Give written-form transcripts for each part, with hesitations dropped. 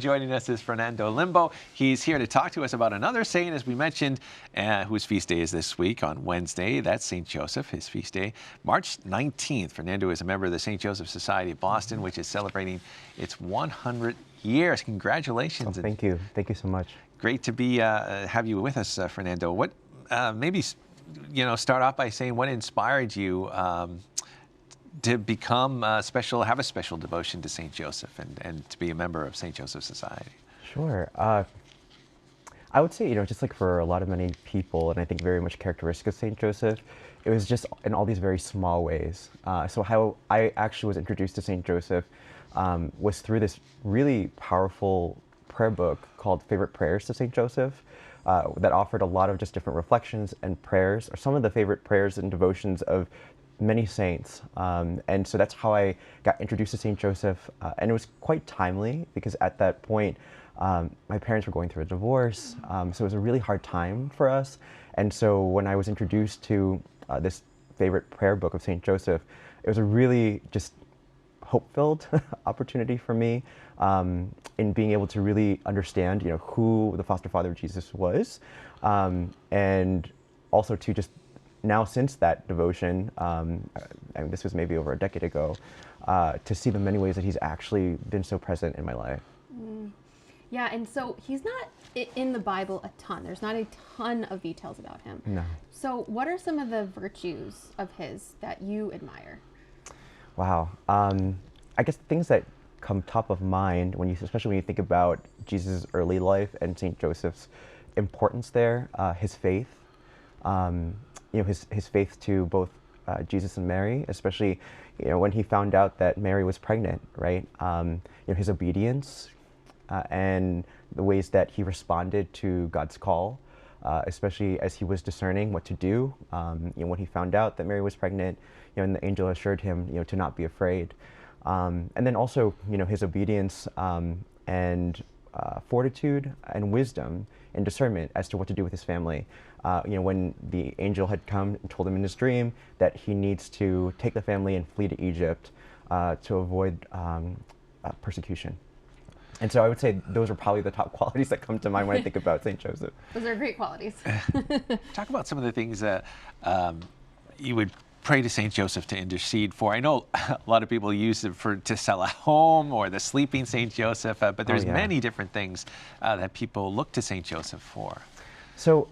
Joining us is Fernando Limbo. He's here to talk to us about another saint, as we mentioned, whose feast day is this week on Wednesday. That's St. Joseph, his feast day, March 19th. Fernando is a member of the St. Joseph Society of Boston, which is celebrating its 100 years. Congratulations. Oh, thank you. Thank you so much. Great to be have you with us, Fernando. What maybe start off by saying what inspired you to become have a special devotion to St. Joseph and to be a member of St. Joseph Society? Sure. I would say, just like for a lot of many people, and I think very much characteristic of St. Joseph, it was just in all these very small ways. So how I actually was introduced to St. Joseph was through this really powerful prayer book called Favorite Prayers to St. Joseph that offered a lot of just different reflections and prayers, or some of the favorite prayers and devotions of many saints. And so that's how I got introduced to St. Joseph. And it was quite timely because at that point, my parents were going through a divorce. So it was a really hard time for us. And so when I was introduced to this favorite prayer book of St. Joseph, it was a really just hope-filled opportunity for me in being able to really understand, who the foster father of Jesus was. And also to just now, since that devotion, and this was maybe over a decade ago, to see the many ways that he's actually been so present in my life. Yeah, and so he's not in the Bible a ton. There's not a ton of details about him. No. So what are some of the virtues of his that you admire? Wow. I guess things that come top of mind, especially when you think about Jesus' early life and St. Joseph's importance there, his faith. His faith to both Jesus and Mary, especially, when he found out that Mary was pregnant, right? His obedience and the ways that he responded to God's call, especially as he was discerning what to do. When he found out that Mary was pregnant, and the angel assured him, to not be afraid. And then also, his obedience and fortitude and wisdom and discernment as to what to do with his family. When the angel had come and told him in his dream that he needs to take the family and flee to Egypt to avoid persecution. And so I would say those are probably the top qualities that come to mind when I think about St. Joseph. Those are great qualities. Talk about some of the things that you would pray to St. Joseph to intercede for. I know a lot of people use it to sell a home or the sleeping St. Joseph, but there's many different things that people look to St. Joseph for. So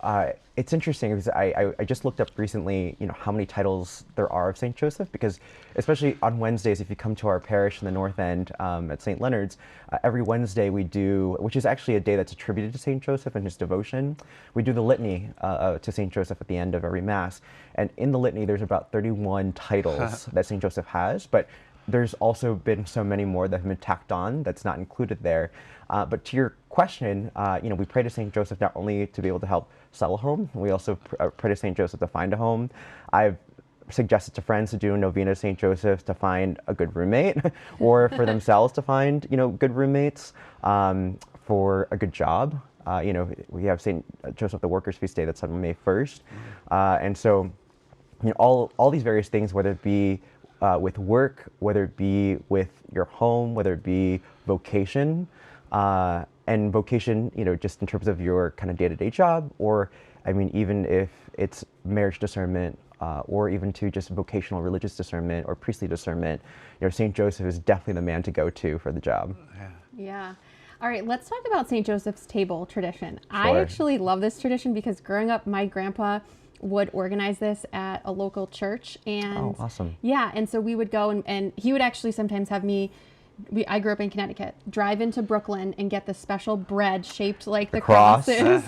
it's interesting because I just looked up recently, how many titles there are of St. Joseph, because especially on Wednesdays, if you come to our parish in the North End at St. Leonard's, every Wednesday we do, which is actually a day that's attributed to St. Joseph and his devotion, we do the litany to St. Joseph at the end of every Mass. And in the litany, there's about 31 titles that St. Joseph has, but there's also been so many more that have been tacked on that's not included there. But to your question, we pray to St. Joseph not only to be able to help sell a home, we also pray to St. Joseph to find a home. I've suggested to friends to do a novena to St. Joseph to find a good roommate, or for themselves to find, good roommates, for a good job. We have St. Joseph the Workers' Feast Day that's on May 1st. And so, all these various things, whether it be with work, whether it be with your home, whether it be vocation, and vocation, just in terms of your kind of day-to-day job, or even if it's marriage discernment, or even to just vocational religious discernment or priestly discernment, St. Joseph is definitely the man to go to for the job. Yeah. All right, let's talk about St. Joseph's table tradition. Sure. I actually love this tradition because growing up, my grandpa would organize this at a local church. And oh, awesome. Yeah, and so we would go and he would actually sometimes have me, I grew up in Connecticut, drive into Brooklyn and get the special bread shaped like the crosses.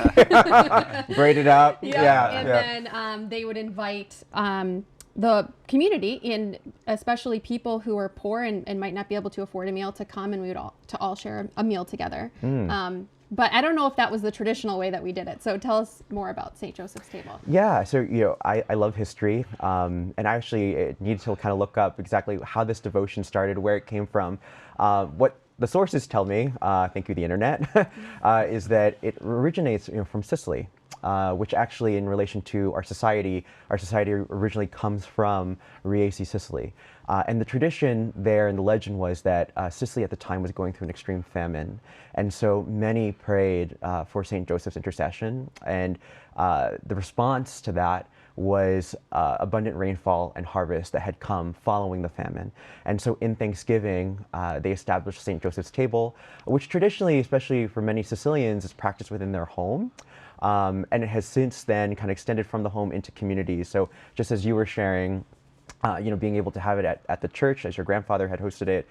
Braided up. Yeah. Then they would invite the community, and especially people who are poor and might not be able to afford a meal, to come, and we would all share a meal together. But I don't know if that was the traditional way that we did it. So tell us more about St. Joseph's table. Yeah, so I love history, and I actually needed to kind of look up exactly how this devotion started, where it came from. What the sources tell me, thank you the internet, is that it originates from Sicily. which actually, in relation to our society originally comes from Riesi, Sicily. And the tradition there and the legend was that Sicily at the time was going through an extreme famine. And so many prayed for St. Joseph's intercession. And the response to that was abundant rainfall and harvest that had come following the famine. And so in Thanksgiving, they established St. Joseph's table, which traditionally, especially for many Sicilians, is practiced within their home. And it has since then kind of extended from the home into communities. So just as you were sharing, being able to have it at the church, as your grandfather had hosted it,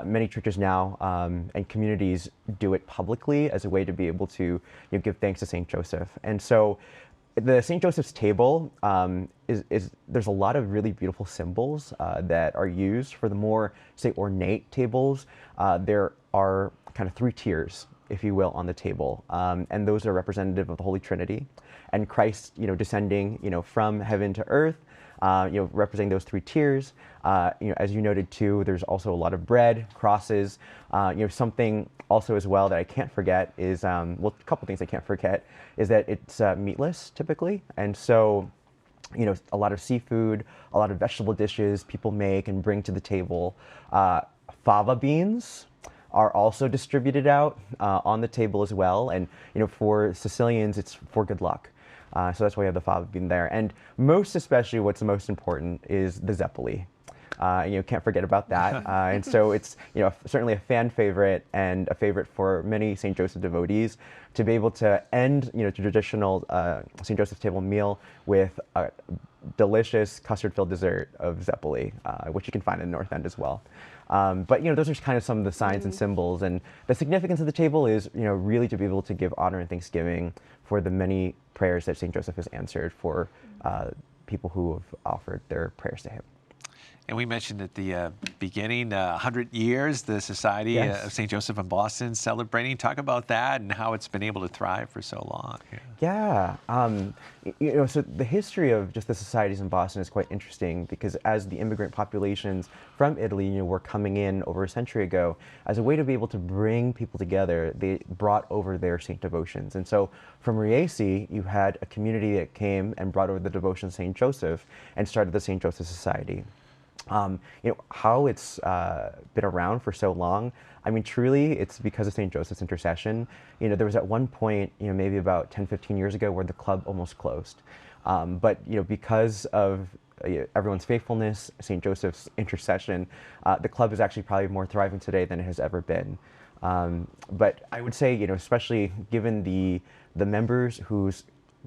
many churches now and communities do it publicly as a way to be able to give thanks to St. Joseph. And so the St. Joseph's table there's a lot of really beautiful symbols that are used. For the more, say, ornate tables, there are kind of 3 tiers, if you will, on the table. And those are representative of the Holy Trinity and Christ, descending, from heaven to earth, representing those 3 tiers. As you noted too, there's also a lot of bread, crosses. Something also as well that I can't forget is, a couple things I can't forget is that it's meatless typically. And so, a lot of seafood, a lot of vegetable dishes people make and bring to the table. Fava beans are also distributed out on the table as well. And, for Sicilians, it's for good luck. So that's why we have the fava bean there. And most especially, what's most important is the zeppoli. Can't forget about that. And so it's, certainly a fan favorite and a favorite for many St. Joseph devotees to be able to end, the traditional St. Joseph's table meal with a delicious custard-filled dessert of zeppoli, which you can find in the North End as well. But those are kind of some of the signs and symbols, and the significance of the table is, really to be able to give honor and thanksgiving for the many prayers that St. Joseph has answered for people who have offered their prayers to him. And we mentioned at the beginning, 100 years, the Society of St. Joseph in Boston celebrating. Talk about that and how it's been able to thrive for so long. Yeah. So the history of just the societies in Boston is quite interesting because as the immigrant populations from Italy, were coming in over a century ago, as a way to be able to bring people together, they brought over their saint devotions. And so from Riesi, you had a community that came and brought over the devotion of St. Joseph and started the St. Joseph Society. How it's been around for so long, I mean, truly, it's because of St. Joseph's intercession. There was at one point, maybe about 10, 15 years ago, where the club almost closed. But, because of everyone's faithfulness, St. Joseph's intercession, the club is actually probably more thriving today than it has ever been. But I would say, especially given the members whose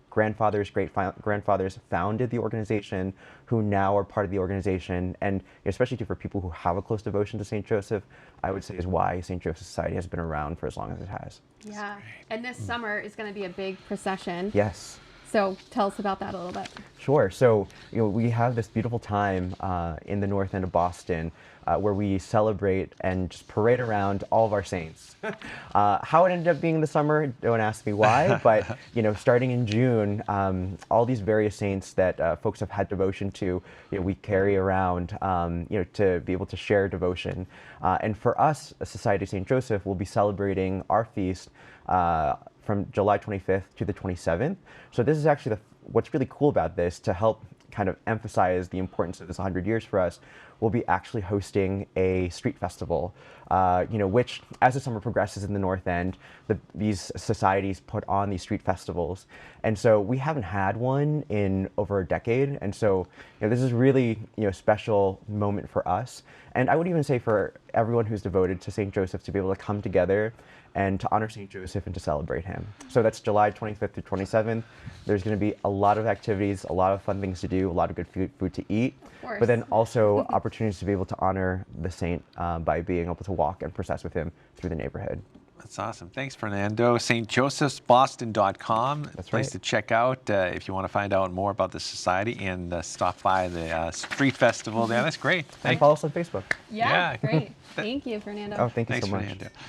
grandfathers, great-grandfathers founded the organization, who now are part of the organization, and especially for people who have a close devotion to St. Joseph, I would say is why St. Joseph Society has been around for as long as it has. Yeah, and this summer is going to be a big procession. Yes. So tell us about that a little bit. Sure. So, we have this beautiful time in the North End of Boston where we celebrate and just parade around all of our saints. How it ended up being in the summer, don't ask me why, but, starting in June, all these various saints that folks have had devotion to, we carry around, to be able to share devotion. And for us, Society of St. Joseph will be celebrating our feast from July 25th to the 27th. So this is actually what's really cool about this, to help kind of emphasize the importance of this 100 years for us. We'll be actually hosting a street festival, which as the summer progresses in the North End, these societies put on these street festivals. And so we haven't had one in over a decade. And so this is really a special moment for us. And I would even say for everyone who's devoted to St. Joseph to be able to come together and to honor St. Joseph and to celebrate him. So that's July 25th through 27th. There's going to be a lot of activities, a lot of fun things to do, a lot of good food to eat, but then also opportunities to be able to honor the saint by being able to walk and process with him through the neighborhood. That's awesome. Thanks, Fernando. stjosephsboston.com. That's place right. to check out if you want to find out more about the society and stop by the street festival there. That's great. And follow us on Facebook. Yeah, great. Thank you, Fernando. Oh, thank you Thanks, so much. Fernando.